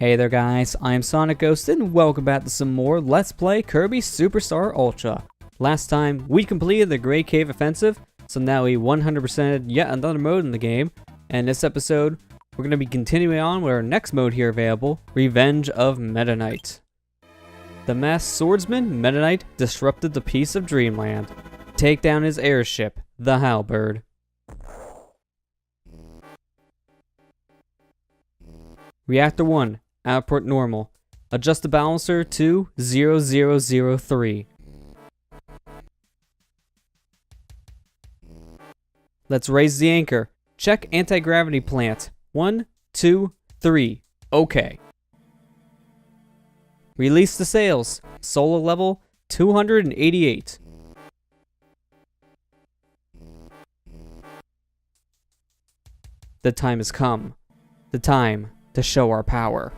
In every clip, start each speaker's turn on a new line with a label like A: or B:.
A: Hey there guys, I'm SonicGhost and welcome back to some more Let's Play Kirby Superstar Ultra. Last time we completed the Great Cave Offensive, so now we 100%ed yet another mode in the game, and this episode we're going to be continuing on with our next mode here available, Revenge of Meta Knight. The masked swordsman Meta Knight disrupted the peace of Dreamland. Take down his airship, the Halberd. Reactor 1. Output normal. Adjust the balancer to 0003. Let's raise the anchor. Check anti-gravity plant. 1, 2, 3. Okay. Release the sails. Solar level 288. The time has come. The time to show our power.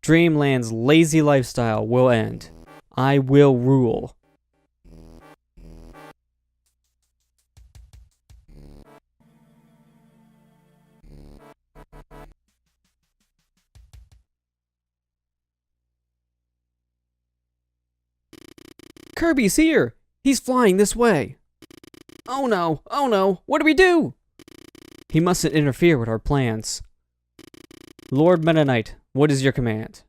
A: Dreamland's lazy lifestyle will end. I will rule. Kirby's here! He's flying this way! Oh no! Oh no! What do we do? He mustn't interfere with our plans. Lord Meta Knight, what is your command?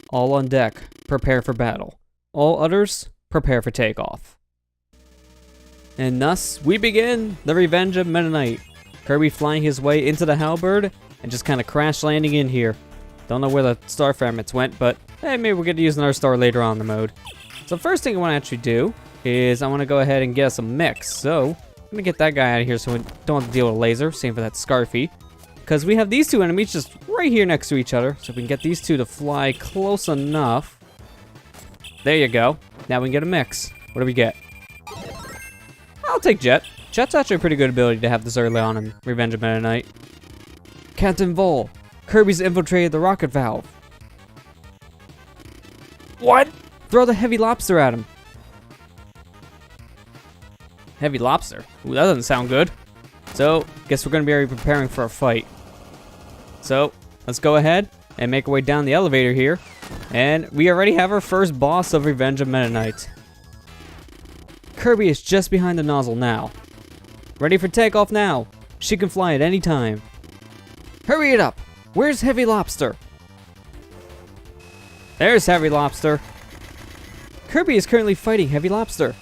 A: All on deck, prepare for battle. All others, prepare for takeoff. And thus, we begin the Revenge of Meta Knight. Kirby flying his way into the Halberd and just kind of crash landing in here. Don't know where the star fragments went, but hey, maybe we'll get to use another star later on in the mode. So first thing I want to actually do is I want to go ahead and get us a mix. So I'm going to get that guy out of here so we don't have to deal with a laser. Same for that Scarfy. Because we have these two enemies just right here next to each other. So we can get these two to fly close enough. There you go. Now we can get a mix. What do we get? I'll take Jet. Jet's actually a pretty good ability to have this early on in Revenge of Meta Knight. Captain Vol. Kirby's infiltrated the rocket valve. What? Throw the heavy lobster at him. Heavy lobster? Ooh, that doesn't sound good. So, guess we're going to be already preparing for a fight. So, let's go ahead and make our way down the elevator here. And we already have our first boss of Revenge of Meta Knight. Kirby is just behind the nozzle now. Ready for takeoff now. She can fly at any time. Hurry it up. Where's Heavy Lobster? There's Heavy Lobster. Kirby is currently fighting Heavy Lobster.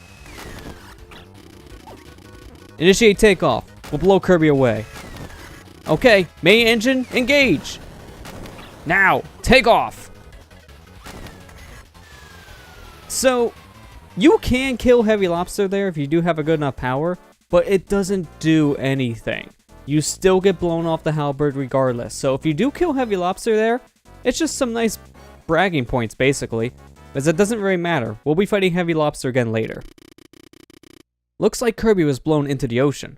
A: Initiate takeoff. We'll blow Kirby away. Okay, main engine, engage! Now, take off! So, you can kill Heavy Lobster there if you do have a good enough power, but it doesn't do anything. You still get blown off the Halberd regardless. So if you do kill Heavy Lobster there, it's just some nice bragging points basically, because it doesn't really matter. We'll be fighting Heavy Lobster again later. Looks like Kirby was blown into the ocean.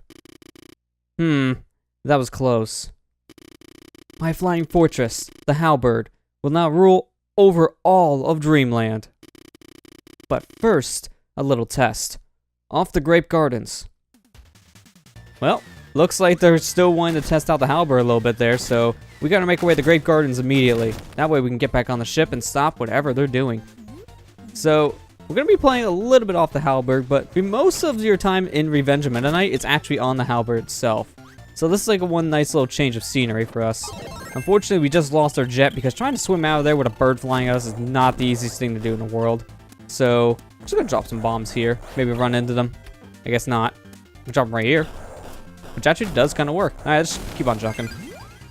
A: That was close. My flying fortress, the Halberd, will now rule over all of Dreamland. But first, a little test. Off the Grape Gardens. Well, looks like they're still wanting to test out the Halberd a little bit there, so we gotta make our way to the Grape Gardens immediately. That way we can get back on the ship and stop whatever they're doing. So, we're going to be playing a little bit off the Halberd, but most of your time in Revenge of Meta Knight, it's actually on the Halberd itself. So this is like one nice little change of scenery for us. Unfortunately, we just lost our jet because trying to swim out of there with a bird flying at us is not the easiest thing to do in the world. So, I'm just going to drop some bombs here. Maybe run into them. I guess not. We'll drop them right here. Which actually does kind of work. Alright, just keep on chucking.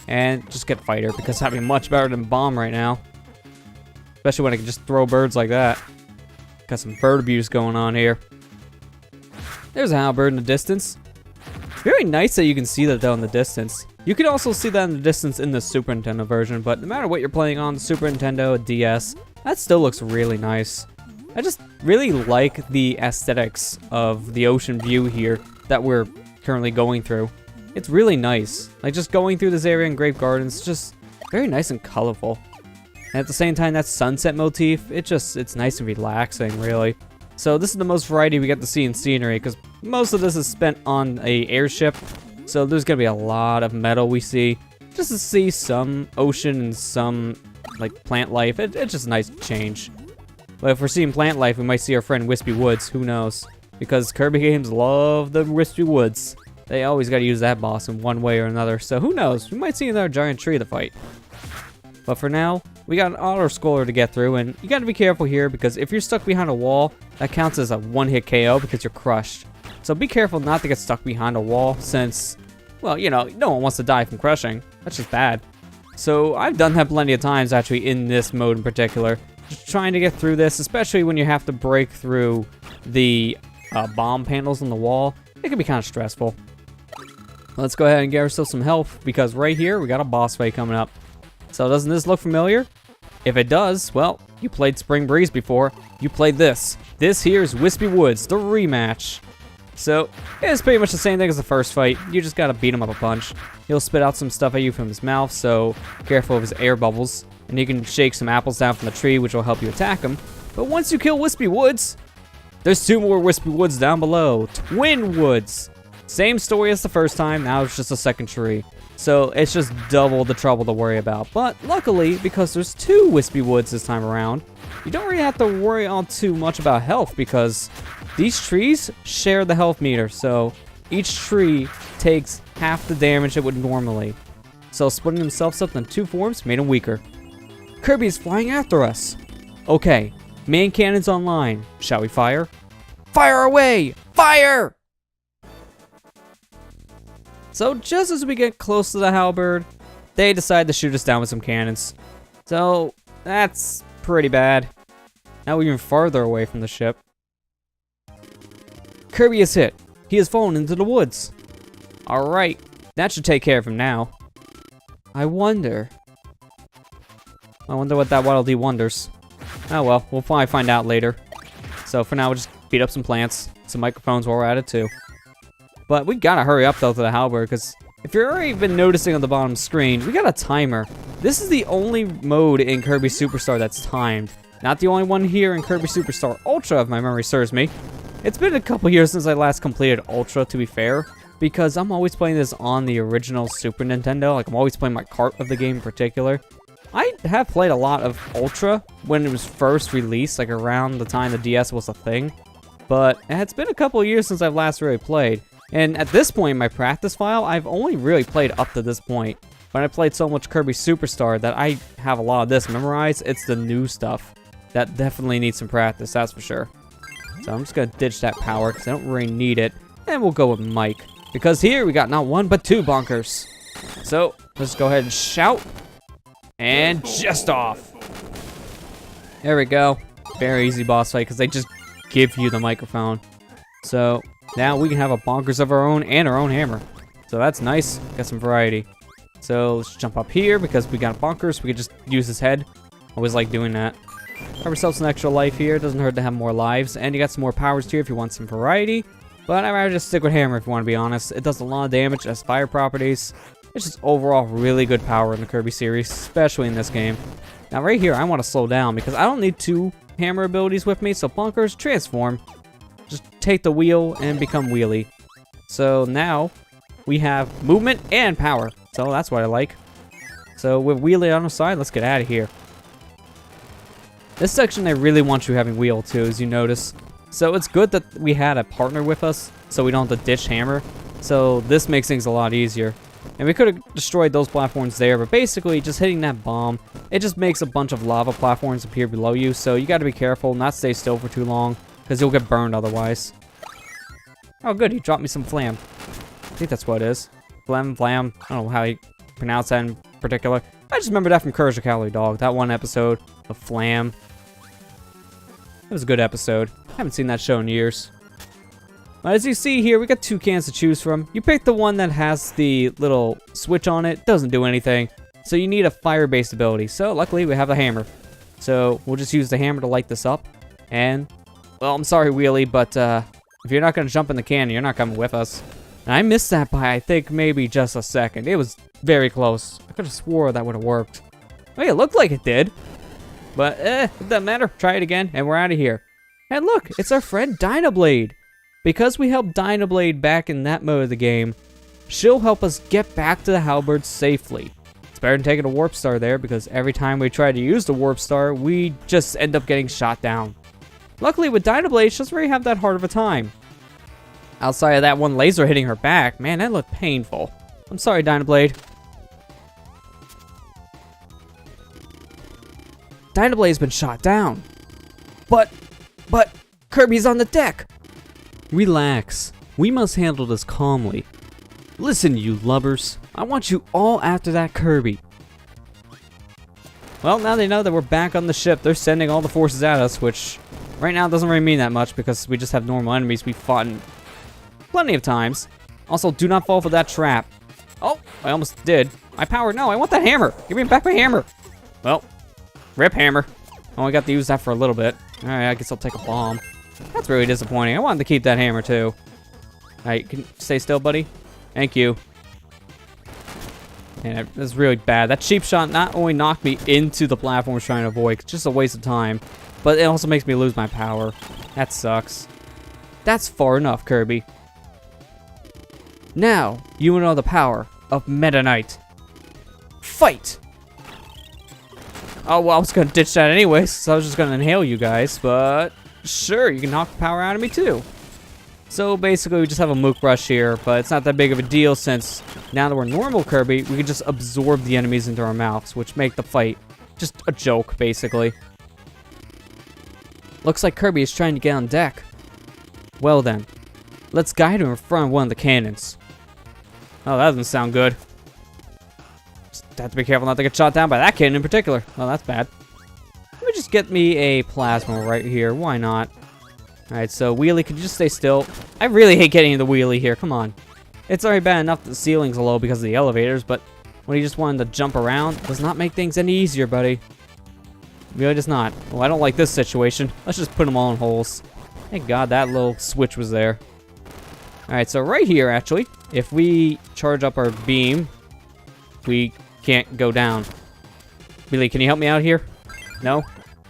A: And just get fighter because having much better than bomb right now. Especially when I can just throw birds like that. Got some bird abuse going on here. There's a Halberd in the distance. Very nice that you can see that though in the distance. You can also see that in the distance in the Super Nintendo version, but no matter what you're playing on, the Super Nintendo, DS, that still looks really nice. I just really like the aesthetics of the ocean view here that we're currently going through. It's really nice. Like just going through this area in Grape Gardens, just very nice and colorful. And at the same time, that sunset motif, it's nice and relaxing, really. So this is the most variety we get to see in scenery, because most of this is spent on a airship. So there's going to be a lot of metal we see. just to see some ocean and some, like, plant life. It's just a nice change. But if we're seeing plant life, we might see our friend Wispy Woods. Who knows? Because Kirby games love the Wispy Woods. They always gotta use that boss in one way or another. So who knows? We might see another giant tree to fight. But for now, we got an auto-scroller to get through, and you gotta be careful here because if you're stuck behind a wall, that counts as a one-hit KO because you're crushed. So be careful not to get stuck behind a wall since, well, you know, no one wants to die from crushing. That's just bad. So I've done that plenty of times actually in this mode in particular. Just trying to get through this, especially when you have to break through the bomb panels on the wall. It can be kind of stressful. Let's go ahead and get ourselves some health because right here we got a boss fight coming up. So doesn't this look familiar? If it does, well, you played Spring Breeze before. You played this. This here is Wispy Woods, the rematch. So, it's pretty much the same thing as the first fight. You just gotta beat him up a bunch. He'll spit out some stuff at you from his mouth, so careful of his air bubbles. And you can shake some apples down from the tree, which will help you attack him. But once you kill Wispy Woods, there's 2 more Wispy Woods down below. Twin Woods. Same story as the first time, now it's just a second tree. So it's just double the trouble to worry about. But luckily, because there's 2 Wispy Woods this time around, you don't really have to worry all too much about health because these trees share the health meter. So each tree takes half the damage it would normally. So splitting themselves up in 2 forms made them weaker. Kirby is flying after us. Okay, main cannon's online. Shall we fire? Fire away! Fire! So just as we get close to the halberd, they decide to shoot us down with some cannons. So that's pretty bad. Now we're even farther away from the ship. Kirby is hit. He has fallen into the woods. Alright, that should take care of him now. I wonder what that Waddle Dee wonders. Oh well, we'll probably find out later. So for now, we'll just beat up some plants, some microphones while we're at it too. But we gotta hurry up though to the halberd, because if you've already been noticing on the bottom screen, we got a timer. This is the only mode in Kirby Superstar that's timed. Not the only one here in Kirby Superstar Ultra, if my memory serves me. It's been a couple years since I last completed Ultra, to be fair, because I'm always playing this on the original Super Nintendo. Like, I'm always playing my cart of the game in particular. I have played a lot of Ultra when it was first released, like around the time the DS was a thing. But it's been a couple of years since I've last really played. And at this point in my practice file, I've only really played up to this point. But I played so much Kirby Superstar that I have a lot of this memorized. It's the new stuff that definitely needs some practice, that's for sure. So I'm just going to ditch that power because I don't really need it. And we'll go with Mike. Because here we got not 1, but 2 bonkers. So let's go ahead and shout. And just off. There we go. Very easy boss fight because they just give you the microphone. So now we can have a bonkers of our own and our own hammer. So that's nice. Got some variety. So let's jump up here because we got bonkers. We can just use his head. Always like doing that. Have ourselves some extra life here. Doesn't hurt to have more lives. And you got some more powers here if you want some variety. But I'd rather just stick with hammer if you want to be honest. It does a lot of damage. It has fire properties. It's just overall really good power in the Kirby series, especially in this game. Now right here, I want to slow down because I don't need 2 hammer abilities with me. So bonkers, transform. Just take the wheel and become wheelie. So now we have movement and power. So that's what I like. So with wheelie on the side, let's get out of here. This section, I really want you having wheel too, as you notice. So it's good that we had a partner with us, so we don't have to ditch hammer. So this makes things a lot easier. And we could have destroyed those platforms there, but basically just hitting that bomb, it just makes a bunch of lava platforms appear below you. So you got to be careful, not stay still for too long, because you'll get burned otherwise. Oh good, he dropped me some flam. I think that's what it is. Flam. I don't know how you pronounce that in particular. I just remember that from Courage the Cowardly Dog, that one episode of Flam. It was a good episode. I haven't seen that show in years. As you see here, we got 2 cans to choose from. You pick the one that has the little switch on it. Doesn't do anything. So you need a fire-based ability. So luckily we have a hammer. So we'll just use the hammer to light this up. And, well, I'm sorry, Wheelie, but if you're not going to jump in the cannon, you're not coming with us. And I missed that by, I think, maybe just a second. It was very close. I could have swore that would have worked. Oh, yeah, it looked like it did. But, it doesn't matter. Try it again, and we're out of here. And look, it's our friend Dynablade. Because we helped Dynablade back in that mode of the game, she'll help us get back to the halberd safely. better than taking a warp star there, because every time we try to use the warp star, we just end up getting shot down. Luckily with Dynablade, she doesn't really have that hard of a time. Outside of that one laser hitting her back, man, that looked painful. I'm sorry, Dynablade. Dynablade's been shot down. But Kirby's on the deck. Relax. We must handle this calmly. Listen, you lubbers. I want you all after that Kirby. Well, now they know that we're back on the ship. They're sending all the forces at us, which right now doesn't really mean that much because we just have normal enemies we've fought in plenty of times. Also, do not fall for that trap. Oh, I almost did. My power, no, I want that hammer. Give me back my hammer. Well, rip hammer. I only got to use that for a little bit. Alright, I guess I'll take a bomb. That's really disappointing. I wanted to keep that hammer too. Alright, can you stay still, buddy? Thank you. And that's really bad. That cheap shot not only knocked me into the platform I was trying to avoid, it's just a waste of time, but it also makes me lose my power. That sucks. That's far enough, Kirby. Now, you know the power of Meta Knight. Fight! Oh, well, I was gonna ditch that anyways, so I was just gonna inhale you guys, but sure, you can knock the power out of me too. So basically, we just have a Mook Rush here, but it's not that big of a deal since now that we're normal Kirby, we can just absorb the enemies into our mouths, which make the fight just a joke, basically. Looks like Kirby is trying to get on deck. Well then, let's guide him in front of one of the cannons. Oh, that doesn't sound good. Just have to be careful not to get shot down by that cannon in particular. Oh, that's bad. Let me just get me a plasma right here. Why not? Alright, so Wheelie, could you just stay still? I really hate getting the Wheelie here. Come on. It's already bad enough that the ceiling's low because of the elevators, but when you just wanted to jump around, does not make things any easier, buddy. Really does not. Well, I don't like this situation. Let's just put them all in holes. Thank God that little switch was there. Alright, so right here, actually, if we charge up our beam, we can't go down. Wheelie, can you help me out here? No?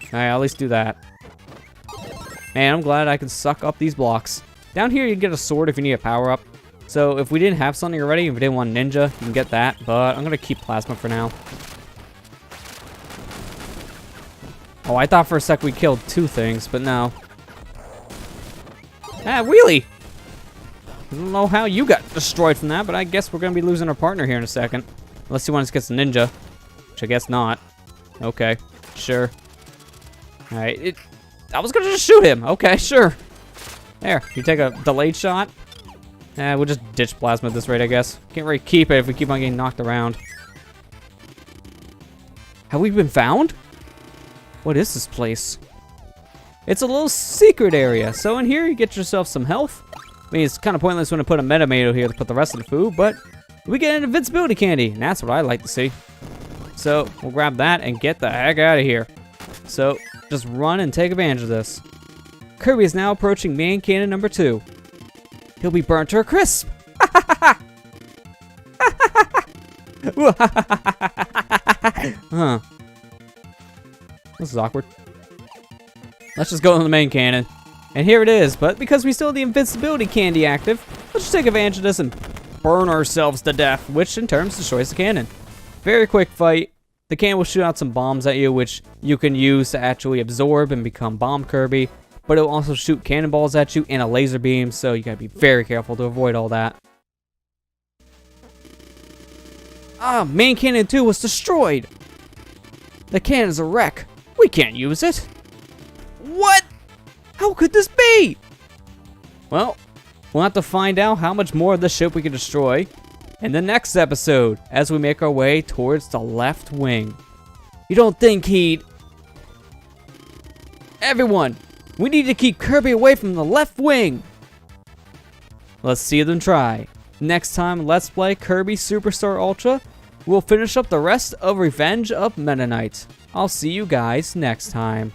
A: Alright, I'll at least do that. Man, I'm glad I can suck up these blocks. Down here, you can get a sword if you need a power-up. So if we didn't have something already, if we didn't want ninja, you can get that. But I'm going to keep plasma for now. Oh, I thought for a sec we killed two things, but no. Ah, Wheelie! I don't know how you got destroyed from that, but I guess we're going to be losing our partner here in a second. Unless he wants to get some ninja. Which I guess not. Okay, sure. Alright, I was gonna just shoot him. Okay, sure. There, you take a delayed shot. We'll just ditch plasma at this rate, I guess. Can't really keep it if we keep on getting knocked around. Have we been found? What is this place? It's a little secret area. So in here, you get yourself some health. I mean, it's kind of pointless when I put a Metamato here to put the rest of the food, but we get an invincibility candy, and that's what I like to see. So we'll grab that and get the heck out of here. So just run and take advantage of this. Kirby is now approaching main cannon number 2. He'll be burnt to a crisp. Huh. This is awkward. Let's just go on the main cannon. And here it is, but because we still have the invincibility candy active, let's just take advantage of this and burn ourselves to death, which in turn destroys the cannon. Very quick fight. The cannon will shoot out some bombs at you, which you can use to actually absorb and become Bomb Kirby. But it will also shoot cannonballs at you and a laser beam, so you gotta be very careful to avoid all that. Ah, main cannon 2 was destroyed! The cannon's a wreck. We can't use it. What? How could this be? Well, we'll have to find out how much more of the ship we can destroy in the next episode as we make our way towards the left wing. You don't think he'd... Everyone, we need to keep Kirby away from the left wing. Let's see them try. Next time, Let's Play Kirby Superstar Ultra, we'll finish up the rest of Revenge of Meta Knight. I'll see you guys next time.